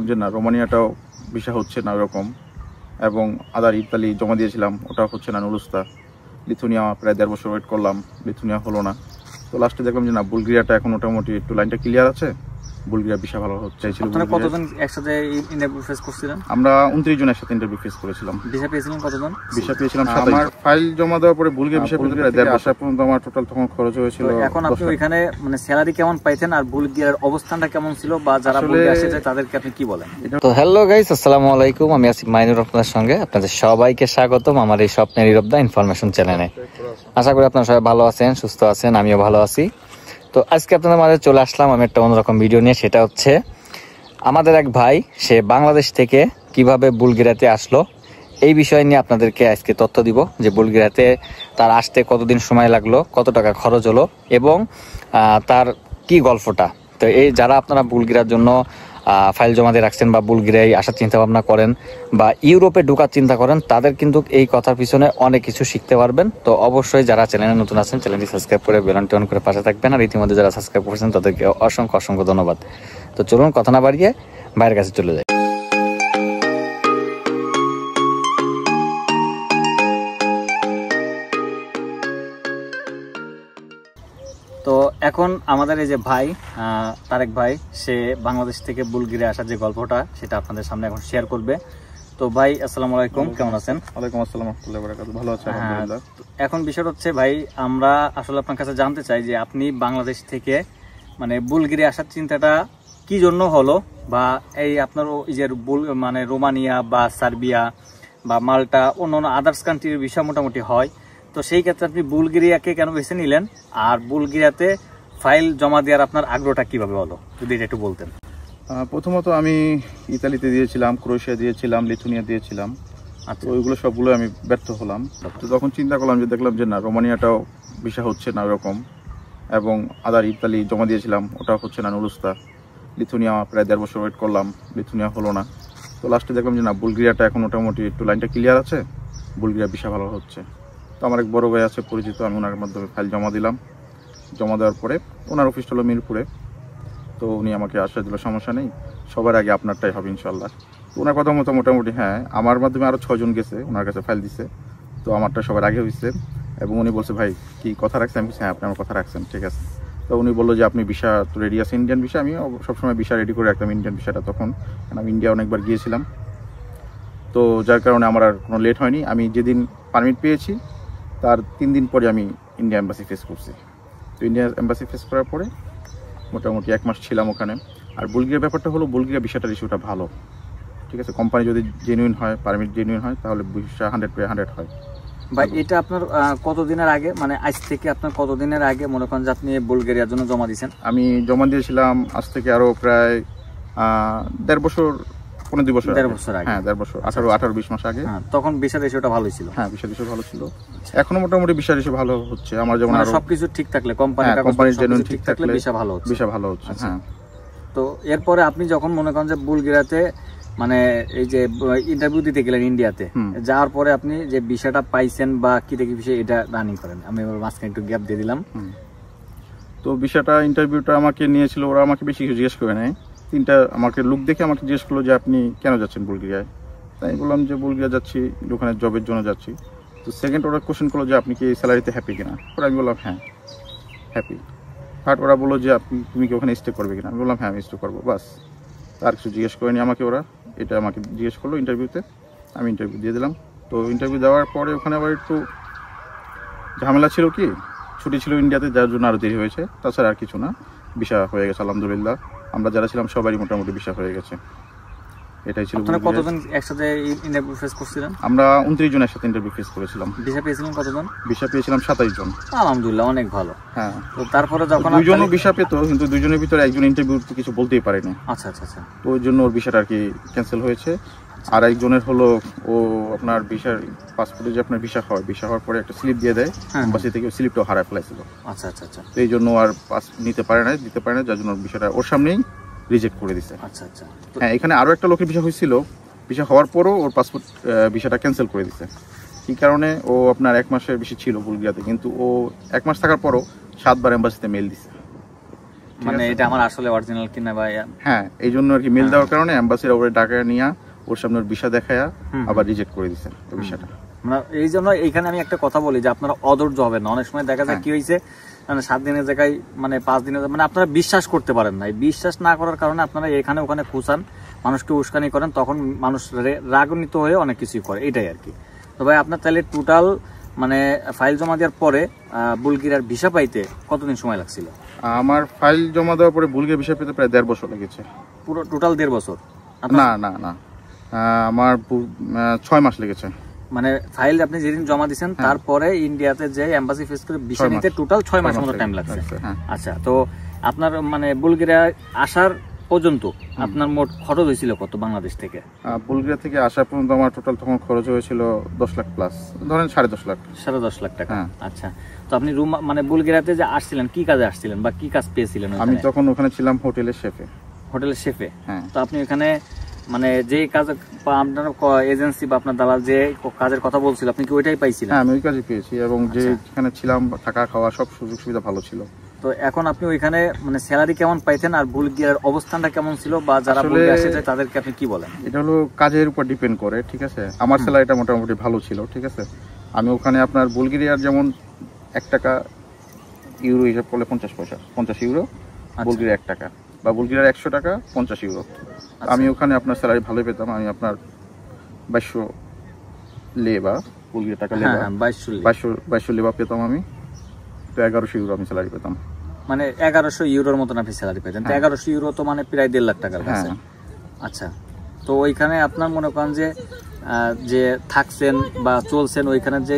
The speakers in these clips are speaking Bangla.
যে না রোমানিয়াটাও ভিসা হচ্ছে না ওরকম, এবং আদার ইতালি জমা দিয়েছিলাম ওটাও হচ্ছে না, নুলুস্তা। লিথুনিয়া প্রায় 1.5 বছর ওয়েট করলাম, লিথুনিয়া হলো না। তো লাস্টে দেখলাম যে না বুলগেরিয়াটা এখন মোটামুটি একটু লাইনটা ক্লিয়ার আছে, বুলগেরিয়া ভিসা ভালো হচ্ছে। কতজন একসাথে ইন্টারভিউ ফেস করছিলেন? আমরা 29 জন একসাথে ইন্টারভিউ ফেস করেছিলাম। ভিসা পেয়েছিলেন কতজন? ভিসা পেয়েছিলাম 27। আমার ফাইল জমা দেওয়ার পরে বুলগেরিয়া ভিসা পেতে প্রায় 1.5 বছর পর্যন্ত আমার টোটাল তখন খরচ হয়েছিল। এখন আপনি ওইখানে মানে স্যালারি কেমন পাইছেন আর বুলগেরিয়ার অবস্থানটা কেমন ছিল, বা যারা বুলগেরিয়া এসেছে তাদেরকে আপনি কি বলেন? তো হ্যালো গাইস, আসসালামু আলাইকুম। আমি আসিফ মাইনুর আপনাদের সঙ্গে। আপনাদের সবাইকে স্বাগতম আমার এই স্বপ্নের নীরব দা ইনফরমেশন চ্যানেলে। আশা করি আপনারা সবাই ভালো আছেন, সুস্থ আছেন, আমিও ভালো আছি। তো আজকে আপনাদের মাঝে চলে আসলাম আমি একটা অন্যরকম ভিডিও নিয়ে। সেটা হচ্ছে আমাদের এক ভাই, সে বাংলাদেশ থেকে কিভাবে বুলগেরিয়াতে আসলো এই বিষয় নিয়ে আপনাদেরকে আজকে তথ্য দিব, যে বুলগেরিয়াতে তার আসতে কতদিন সময় লাগলো, কত টাকা খরচ হলো, এবং তার কি গল্পটা। তো এই যারা আপনারা বুলগেরিয়ার জন্য ফাইল জমা দিয়ে রাখছেন বা বুলগেরিয়ায় আসার চিন্তা ভাবনা করেন বা ইউরোপে ঢোকার চিন্তা করেন, তাদের কিন্তু এই কথার পিছনে অনেক কিছু শিখতে পারবেন। তো অবশ্যই যারা চ্যানেলে নতুন আছেন চ্যানেলটি সাবস্ক্রাইব করে বেল আইকন অন করে পাশে থাকবেন, আর ইতিমধ্যে যারা সাবস্ক্রাইব করেছেন তাদেরকে অসংখ্য অসংখ্য ধন্যবাদ। তো চলুন কথা না বাড়িয়ে ভাইয়ের কাছে চলে যাই। তো এখন আমাদের এই যে ভাই তারেক ভাই, সে বাংলাদেশ থেকে বুলগেরিয়া আসার যে গল্পটা সেটা আপনাদের সামনে এখন শেয়ার করবে। তো ভাই আসসালামু আলাইকুম, কেমন আছেন? ওয়ালাইকুম আসসালাম ওয়া রাহমাতুল্লাহি ওয়া বারাকাতুহু। ভালো আছি আলহামদুলিল্লাহ। এখন বিষয়টা হচ্ছে ভাই, আমরা আসলে আপনার কাছে জানতে চাই যে আপনি বাংলাদেশ থেকে মানে বুলগেরিয়া আসার চিন্তাটা কি জন্য হলো, বা এই আপনার এই যে মানে রোমানিয়া বা সার্বিয়া বা মাল্টা অন্যান্য আদার্স কান্ট্রির ভিসা মোটামুটি হয়, তো সেই ক্ষেত্রে আপনি বুলগেরিয়াকে কেন বেছে নিলেন, আর বুলগেরিয়াতে ফাইল জমা দেওয়ার আপনার আগ্রহটা কিভাবে হলো, যদি এটা একটু বলতেন। প্রথমত আমি ইতালিতে দিয়েছিলাম, ক্রোয়েশিয়া দিয়েছিলাম, লিথুনিয়া দিয়েছিলাম। আচ্ছা, ওইগুলো সবগুলো আমি ব্যর্থ হলাম। তো তখন চিন্তা করলাম যে দেখলাম যে না রোমানিয়াটাও ভিসা হচ্ছে না ওরকম, এবং আদার ইতালি জমা দিয়েছিলাম ওটাও হচ্ছে না, নুলুস্তা। লিথুনিয়া প্রায় 1.5 বছর ওয়েট করলাম, লিথুনিয়া হলো না। তো লাস্টে দেখলাম যে না বুলগেরিয়াটা এখন মোটামুটি একটু লাইনটা ক্লিয়ার আছে, বুলগেরিয়া ভিসা ভালো হচ্ছে। তো আমার এক বড় ভাই আছে পরিচিত, আমি ওনার মাধ্যমে ফাইল জমা দিলাম। জমা দেওয়ার পরে ওনার অফিসটা হলো মিরপুরে। তো উনি আমাকে আশ্বাস দিল সমস্যা নেই, সবার আগে আপনারটাই হবে ইনশাল্লাহ। তো ওনার কথা মতো মোটামুটি হ্যাঁ, আমার মাধ্যমে আরও 6 জন গেছে, ওনার কাছে ফাইল দিছে। তো আমারটা সবার আগে হয়েছে, এবং উনি বলছে ভাই কি কথা রাখছেন? আমি হ্যাঁ আপনি আমার কথা রাখছেন, ঠিক আছে। তো উনি বললো যে আপনি ভিসা তো রেডি আছে, ইন্ডিয়ান ভিসা। আমি সবসময় ভিসা রেডি করে রাখতাম, ইন্ডিয়ান ভিসাটা তখন, কারণ আমি ইন্ডিয়া অনেকবার গিয়েছিলাম। তো যার কারণে আমার আর কোনো লেট হয়নি। আমি যেদিন পারমিট পেয়েছি তার 3 দিন পরে আমি ইন্ডিয়া এম্বাসি ফেস করছি। তো ইন্ডিয়া এম্বাসি ফেস করার পরে মোটামুটি 1 মাস ছিলাম ওখানে। আর বুলগেরিয়ার ব্যাপারটা হলো, বুলগেরিয়া ভিসাটার ইস্যুটা ভালো, ঠিক আছে। কোম্পানি যদি জেনুইন হয়, পারমিট জেনুইন হয়, তাহলে ভিসা 100 হয়। ভাই এটা আপনার কতদিনের আগে, মানে আজ থেকে আপনার কতদিনের আগে মনে করেন যে আপনি বুলগেরিয়ার জন্য জমা দিয়েছেন? আমি জমা দিয়েছিলাম আজ থেকে আরো প্রায় 1.5 বছর, 2 বছর আগে। হ্যাঁ 1.5 বছর, 18-20 মাস আগে। তখন ভিসার রেশিওটা ভালো ছিল? হ্যাঁ ভিসার রেশিও ভালো ছিল। এখনো মোটামুটি ভিসার রেশিও ভালো হচ্ছে আমার, যেমন আরো সবকিছু ঠিক থাকলে, কোম্পানির জেনুইন ঠিক থাকলে ভিসা ভালো হচ্ছে। হ্যাঁ। তো এরপরে আপনি যখন মনে করেন যে বুলগেরিয়াতে মানে এই যে ইন্টারভিউ দিতে গেলেন ইন্ডিয়াতে, যাওয়ার পরে আপনি যে ভিসাটা পাইছেন বা কি দেখি বিষয় এটা রানিং করেন, আমি মাঝখানে একটু গ্যাপ দিয়ে দিলাম। তো ভিসাটা ইন্টারভিউটা আমাকে নিয়েছিল, ওরা আমাকে বেশি কিছু জিজ্ঞেস করে নাই। 3টা আমাকে লুক দেখে আমাকে জিজ্ঞেস করলো যে আপনি কেন যাচ্ছেন বুলগেরিয়ায়। তাই বললাম যে বুলগেরিয়া যাচ্ছি ওখানে জবের জন্য যাচ্ছি। তো সেকেন্ড ওরা কোশ্চেন করলো যে আপনি কি স্যালারিতে হ্যাপি কিনা। ওরা আমি বললাম হ্যাঁ হ্যাপি। থার্ড ওরা বললো যে তুমি কি ওখানে স্টে করবে কিনা। আমি বললাম হ্যাঁ আমি স্টে করবো, বাস। আর কিছু জিজ্ঞেস করেনি আমাকে ওরা, এটা আমাকে জিজ্ঞেস করলো ইন্টারভিউতে। আমি ইন্টারভিউ দিয়ে দিলাম। তো ইন্টারভিউ দেওয়ার পরে ওখানে আবার একটু ঝামেলা ছিল, কি ছুটি ছিল ইন্ডিয়াতে, যার জন্য আরও দেরি হয়েছে। তাছাড়া আর কিছু না, ভিসা হয়ে গেছে আলহামদুলিল্লাহ। আমরা যারা ছিলাম সবারই মোটামুটি ভিসা হয়ে গেছে। এটাই ছিল। কতজন একসাথে ইন্টারভিউ ফেস করছিলেন? আমরা 29 জন একসাথে ইন্টারভিউ ফেস করেছিলাম। ভিসা পেয়েছিলেন কতজন? ভিসা পেয়েছিলাম 27 জন। আলহামদুলিল্লাহ, অনেক ভালো। হ্যাঁ। তো তারপরে যখন 2 জনও ভিসা পেত, কিন্তু 2 জনের ভিতরে একজন ইন্টারভিউতে কিছু বলতেই পারেনি। আচ্ছা। তো ওই জন্য ওর ভিসাটা আর কি ক্যান্সেল হয়েছে। আর একজনের হলো ও আপনার ভিসার পাসপোর্টে যে আপনার ভিসা হওয়ার পরে একটা স্লিপ দিয়ে দেয় এম্বাসি থেকে, স্লিপটাও হারায় ফেলেছিল। আচ্ছা। তো এই জন্য আর পাস দিতে পারে না, যার জন্য ভিসাটা ওর সামনেই রিজেক্ট করে দিছে। আচ্ছা। হ্যাঁ, এখানে আরও একটা লোকের ভিসা হয়েছিল, ভিসা হওয়ার পরও ওর পাসপোর্ট ভিসাটা ক্যান্সেল করে দিছে। কী কারণে? ও আপনার 1 মাসের বেশি ছিল বুলগেরিয়াতে, কিন্তু ও 1 মাস থাকার পরও 7 বার এম্বাসিতে মেল দিছে। মানে এটা আমার আসলে অরিজিনাল কিনা বা হ্যাঁ, এই জন্য আর কি মেল দেওয়ার কারণে এম্বাসির ওপরে টাকা নিয়ে ওর সামনে ভিসা দেখায়া আবার রিজেক্ট করে দিয়েছেন ওই ভিসাটা। মানে এই জন্য এইখানে আমি একটা কথা বলি যে আপনারা অধৈর্য হবেন না। অনেক সময় দেখা যায় কি হয়েছে, মানে 7 দিনের জায়গায় মানে 5 দিনের, মানে আপনারা বিশ্বাস করতে পারেন না। বিশ্বাস না করার কারণে আপনারা এখানে ওখানে খুঁচান, মানুষকে উস্কানি করেন, তখন মানুষ রাগান্বিত হয়ে অনেক কিছুই করে, এটাই আর কি। তো ভাই আপনার তাহলে টোটাল মানে ফাইল জমা দেওয়ার পরে বুলগেরিয়ার ভিসা পাইতে কতদিন সময় লাগছিল? আমার ফাইল জমা দেওয়ার পরে বুলগেরিয়া ভিসা পেতে প্রায় 1.5 বছর লেগেছে। পুরো টোটাল 1.5 বছর? না না না, আমার 6 মাস লেগেছে। মানে ফাইল আপনি যেদিন জমা দিয়েছেন তারপরে ইন্ডিয়াতে যে এম্বাসি ফেস করে ভিসা নিতে টোটাল 6 মাসের মতো টাইম লাগছে। আচ্ছা, তো আপনার মানে বুলগেরিয়া আসার পর্যন্ত আপনার মোট খরচ হয়েছিল কত বাংলাদেশ থেকে? বুলগেরিয়া থেকে আসা পর্যন্ত আমার টোটাল তখন খরচ হয়েছিল 10 লাখ প্লাস, ধরেন 10.5 লাখ। 10.5 লাখ টাকা। আচ্ছা, তো আপনি রুম মানে বুলগেরিয়াতে যে আসছিলেন কি কাজে আসছিলেন বা কি কাজ পেয়েছিলেন? আমি তখন ওখানে ছিলাম হোটেলের শেফে। হোটেলের শেফে? তো আপনি এখানে মানে যে কাজ আপনার এজেন্সি বা আপনার দালাল যে কাজের কথা বলছিল আপনি কি ওইটাই পাইছিলেন? হ্যাঁ, আমি ওই কাজই পেয়েছি এবং যেখানে ছিলাম থাকা খাওয়া সব সুযোগ সুবিধা ভালো ছিল। তো এখন আপনি ওইখানে মানে স্যালারি কেমন পাইতেন আর বুলগেরিয়ার অবস্থানটা কেমন ছিল, বা যারা বুলগেরিয়া এসেছে তাদেরকে আপনি কি বলেন? এটা হলো কাজের উপর ডিপেন্ড করে, ঠিক আছে। আমার স্যালারিটা মোটামুটি ভালো ছিল, ঠিক আছে। আমি ওখানে আপনার বুলগেরিয়ার যেমন 1 টাকা ইউরো হিসাব করলে 50 পয়সা, 50 ইউরো বুলগেরিয়া 1 টাকা, বা বুলগেরিয়ার 100 টাকা 50 ইউরো। আমি ওখানে আপনার স্যালারি ভালোই পেতাম। আমি আপনার 2200 লেবা বুলগেরিয়া টাকা লেবা 2200 লেবা পেতাম আমি। তো 1100 ইউরো আমি স্যালারি পেতাম। মানে 1100 ইউরোর মতন আপনি স্যালারি পেতেন। তো 1100 ইউরো তো মানে প্রায় 1.5 লাখ টাকার কাছে। আচ্ছা, তো ওইখানে আপনার মনে করেন যে থাকছেন বা চলছেন, ওইখানে যে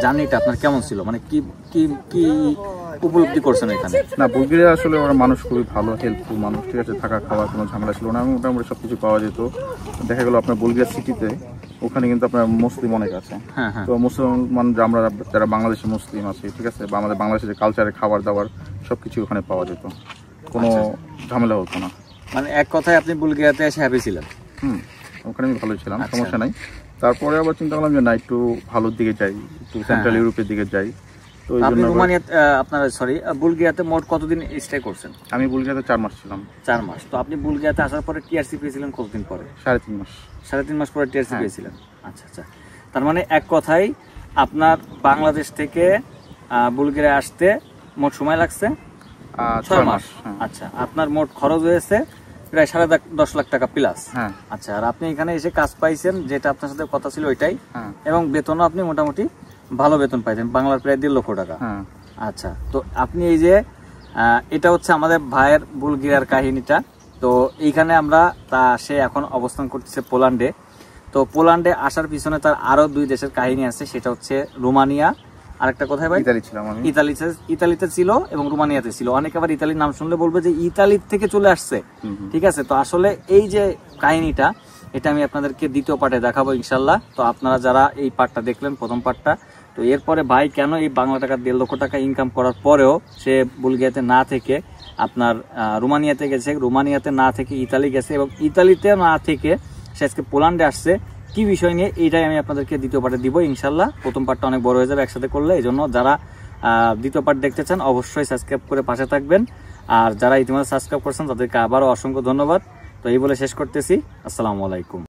জার্নিটা আপনার কেমন ছিল, মানে কি কি কি উপলব্ধি করছেন এখানে? না, বুলগেরিয়া আসলে ওরা মানুষ খুবই ভালো, হেল্পফুল মানুষ, ঠিক আছে। থাকা খাওয়ার কোনো ঝামেলা ছিল না, মোটামুটি সবকিছু পাওয়া যেত। দেখা গেল আপনার বুলগেরিয়া সিটিতে ওখানে কিন্তু আপনার মুসলিম অনেক আছে। তো মুসলমান আমরা যারা বাংলাদেশি মুসলিম আছে, ঠিক আছে, বা আমাদের বাংলাদেশের যে কালচারের খাবার দাবার সবকিছু ওখানে পাওয়া যেত, কোনো ঝামেলা হতো না। মানে এক কথায় আপনি বুলগেরিয়াতে এসে হ্যাপি ছিলেন? ওখানে আমি ভালোই ছিলাম, সমস্যা নাই। তারপরে আবার চিন্তা করলাম যে না, একটু ভালোর দিকে যাই, একটু সেন্ট্রাল ইউরোপের দিকে যাই। তো আপনি রোমানিয়াতে বুলগেরিয়াতে মোট কতদিন স্টে করছেন? আমি বুলগেরিয়াতে 4 মাস ছিলাম। 4 মাস। তো আপনি বুলগেরিয়াতে আসার পরে টিআরসি পেয়েছিলেন কতদিন পরে? 3.5 মাস। 3.5 মাস পরে টিআরসি পেয়েছিলেন? আচ্ছা আচ্ছা, তার মানে এক কথায় আপনার বাংলাদেশ থেকে বুলগেরিয়া আসতে মোট সময় লাগছে 6 মাস। আচ্ছা, আপনার মোট খরচ হয়েছে প্রায় 10.5 লাখ টাকা প্লাস। আচ্ছা, আর আপনি এখানে এসে কাজ পাইছেন যেটা আপনার সাথে কথা ছিল ওইটাই, এবং বেতনও আপনি মোটামুটি ভালো বেতন পাইছেন, বাংলার প্রায় 1.5 লক্ষ টাকা। আচ্ছা, তো আপনি এই যে এটা হচ্ছে আমাদের ভাইয়ের বুলগেরিয়ার কাহিনীটা। তো এইখানে আমরা সে এখন অবস্থান করতেছে পোল্যান্ডে। তো পোল্যান্ডে আসার পিছনে তার আরো 2 দেশের কাহিনী আছে, সেটা হচ্ছে রোমানিয়া আর একটা কোথায় ভাই? ইতালি ছিলাম আমি। ইতালিতে ছিল এবং রোমানিয়াতে ছিল। অনেকে আবার ইতালির নাম শুনলে বলবে যে ইতালি থেকে চলে আসছে, ঠিক আছে। তো আসলে এই যে কাহিনীটা, এটা আমি আপনাদেরকে দ্বিতীয় পার্টে দেখাবো ইনশাল্লাহ। তো আপনারা যারা এই পার্টটা দেখলেন, প্রথম পার্টটা, তো এরপরে ভাই কেন এই বাংলা টাকা 1.5 লক্ষ টাকা ইনকাম করার পরেও সে বুলগেরিয়াতে না থেকে আপনার রোমানিয়াতে গেছে, রোমানিয়াতে না থেকে ইতালি গেছে, এবং ইতালিতে না থেকে সে আজকে পোল্যান্ডে আসছে, কি বিষয় নিয়ে এইটাই আমি আপনাদেরকে দ্বিতীয় পার্টে দিব ইনশাল্লাহ। প্রথম পার্টটা অনেক বড় হয়ে যাবে একসাথে করলে, এই জন্য যারা দ্বিতীয় পার্ট দেখতে চান অবশ্যই সাবস্ক্রাইব করে পাশে থাকবেন। আর যারা ইতিমধ্যে সাবস্ক্রাইব করছেন তাদেরকে আবারও অসংখ্য ধন্যবাদ। তো এই বলে শেষ করতেছি, আসসালামু আলাইকুম।